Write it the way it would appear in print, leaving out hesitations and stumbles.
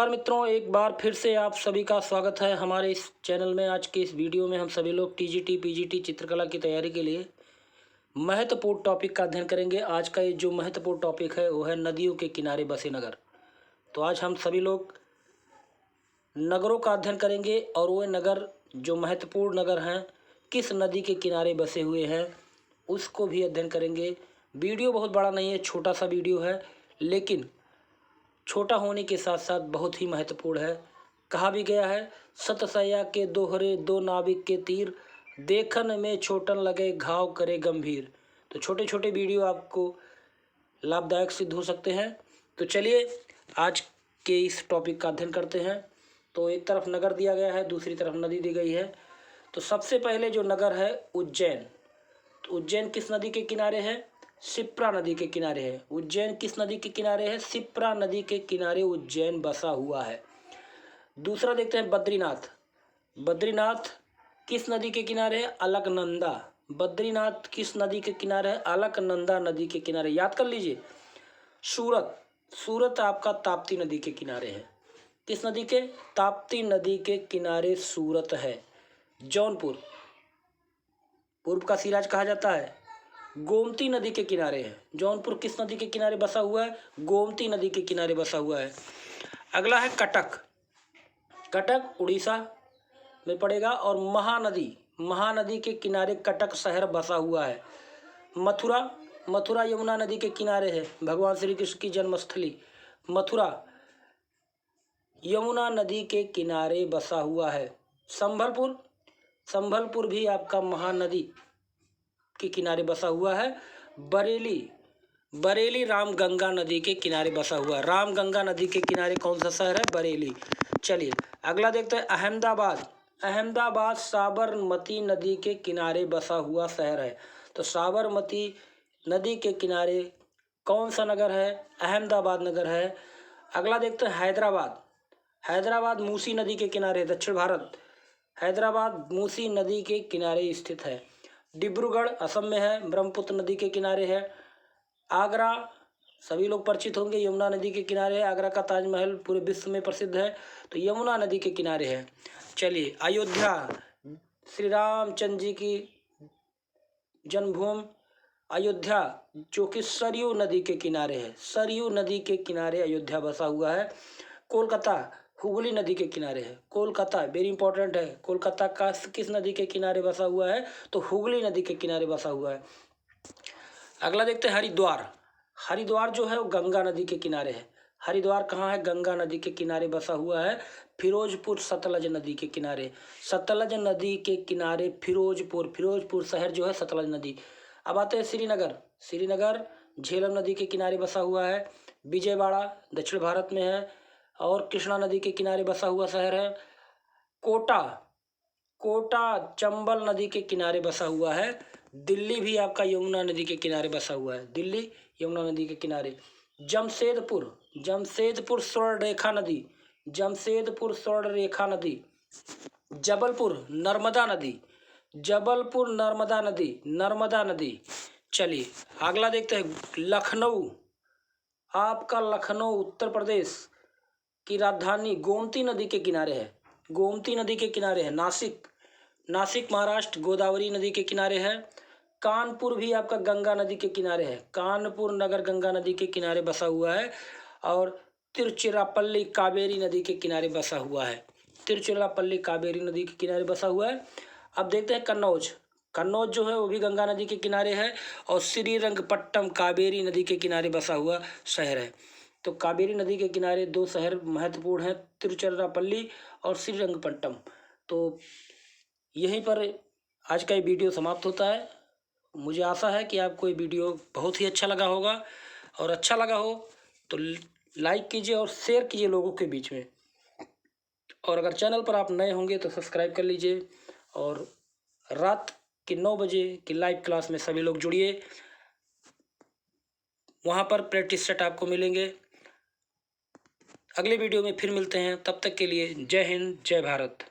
नमस्कार मित्रों, एक बार फिर से आप सभी का स्वागत है हमारे इस चैनल में। आज के इस वीडियो में हम सभी लोग टीजीटी पीजीटी चित्रकला की तैयारी के लिए महत्वपूर्ण टॉपिक का अध्ययन करेंगे। आज का ये जो महत्वपूर्ण टॉपिक है वो है नदियों के किनारे बसे नगर। तो आज हम सभी लोग नगरों का अध्ययन करेंगे और वो नगर जो महत्वपूर्ण नगर हैं किस नदी के किनारे बसे हुए हैं उसको भी अध्ययन करेंगे। वीडियो बहुत बड़ा नहीं है, छोटा सा वीडियो है, लेकिन छोटा होने के साथ साथ बहुत ही महत्वपूर्ण है। कहा भी गया है, सतसैया के दोहरे दो नाविक के तीर, देखन में छोटन लगे घाव करे गंभीर। तो छोटे छोटे वीडियो आपको लाभदायक सिद्ध हो सकते हैं। तो चलिए आज के इस टॉपिक का अध्ययन करते हैं। तो एक तरफ नगर दिया गया है, दूसरी तरफ नदी दी गई है। तो सबसे पहले जो नगर है उज्जैन। तो उज्जैन किस नदी के किनारे है? शिप्रा नदी के किनारे है। उज्जैन किस नदी के किनारे है? शिप्रा नदी के किनारे उज्जैन बसा हुआ है। दूसरा देखते हैं बद्रीनाथ। बद्रीनाथ किस नदी के किनारे है? अलकनंदा। बद्रीनाथ किस नदी के किनारे है? अलकनंदा नदी के किनारे। याद कर लीजिए। सूरत, सूरत आपका ताप्ती नदी के किनारे है। किस नदी के? ताप्ती नदी के किनारे सूरत है। जौनपुर, पूर्व का सिराज कहा जाता है, गोमती नदी के किनारे है। जौनपुर किस नदी के किनारे बसा हुआ है? गोमती नदी के किनारे बसा हुआ है। अगला है कटक। कटक उड़ीसा में पड़ेगा और महानदी, महानदी के किनारे कटक शहर बसा हुआ है। मथुरा, मथुरा यमुना नदी के किनारे है। भगवान श्री कृष्ण की जन्मस्थली मथुरा यमुना नदी के किनारे बसा हुआ है। संभलपुर, संभलपुर भी आपका महानदी के किनारे बसा हुआ है। बरेली, बरेली रामगंगा नदी के किनारे बसा हुआ है। रामगंगा नदी के किनारे कौन सा शहर है? बरेली। चलिए अगला देखते हैं अहमदाबाद। अहमदाबाद साबरमती नदी के किनारे बसा हुआ शहर है। तो साबरमती नदी के किनारे कौन सा नगर है? अहमदाबाद नगर है। अगला देखते हैं हैदराबाद। हैदराबाद मूसी नदी के किनारे, दक्षिण भारत। हैदराबाद मूसी नदी के किनारे स्थित है। डिब्रूगढ़ असम में है, ब्रह्मपुत्र नदी के किनारे है। आगरा सभी लोग परिचित होंगे, यमुना नदी के किनारे है। आगरा का ताजमहल पूरे विश्व में प्रसिद्ध है, तो यमुना नदी के किनारे है। चलिए अयोध्या, श्री रामचंद्र जी की जन्मभूमि अयोध्या जो कि सरयू नदी के किनारे है। सरयू नदी के किनारे अयोध्या बसा हुआ है। कोलकाता हुगली नदी के किनारे है। कोलकाता वेरी इंपॉर्टेंट है। कोलकाता का किस नदी के किनारे बसा हुआ है? तो हुगली नदी के किनारे बसा हुआ है। अगला देखते हैं हरिद्वार। हरिद्वार जो है वो गंगा नदी के किनारे है। हरिद्वार कहाँ है? गंगा नदी के किनारे बसा हुआ है। फिरोजपुर सतलज नदी के किनारे, सतलज नदी के किनारे फिरोजपुर, फिरोजपुर शहर जो है सतलज नदी। अब आते हैं श्रीनगर। श्रीनगर झेलम नदी के किनारे बसा हुआ है। विजयवाड़ा दक्षिण भारत में है और कृष्णा नदी के किनारे बसा हुआ शहर है। कोटा, कोटा चंबल नदी के किनारे बसा हुआ है। दिल्ली भी आपका यमुना नदी के किनारे बसा हुआ है। दिल्ली यमुना नदी के किनारे। जमशेदपुर, जमशेदपुर स्वर्ण रेखा नदी, जमशेदपुर स्वर्ण रेखा नदी। जबलपुर नर्मदा नदी, जबलपुर नर्मदा नदी, नर्मदा नदी। चलिए अगला देखते हैं लखनऊ। आपका लखनऊ उत्तर प्रदेश की राजधानी गोमती नदी के किनारे है। गोमती नदी के किनारे है। नासिक, नासिक महाराष्ट्र गोदावरी नदी के किनारे है। कानपुर भी आपका गंगा नदी के किनारे है। कानपुर नगर गंगा नदी के किनारे बसा हुआ है और तिरुचिरापल्ली कावेरी नदी के किनारे बसा हुआ है। तिरुचिरापल्ली कावेरी नदी के किनारे बसा हुआ है। अब देखते हैं कन्नौज। कन्नौज जो है वो भी गंगा नदी के किनारे है और श्रीरंगपट्टम कावेरी नदी के किनारे बसा हुआ शहर है। तो कावेरी नदी के किनारे दो शहर महत्वपूर्ण हैं, तिरुचिरापल्ली और श्रीरंगपट्टम। तो यहीं पर आज का ये वीडियो समाप्त होता है। मुझे आशा है कि आपको ये वीडियो बहुत ही अच्छा लगा होगा और अच्छा लगा हो तो लाइक कीजिए और शेयर कीजिए लोगों के बीच में। और अगर चैनल पर आप नए होंगे तो सब्सक्राइब कर लीजिए और रात के 9 बजे की लाइव क्लास में सभी लोग जुड़िए। वहाँ पर प्रैक्टिस सेट आपको मिलेंगे। अगले वीडियो में फिर मिलते हैं, तब तक के लिए जय हिंद जय भारत।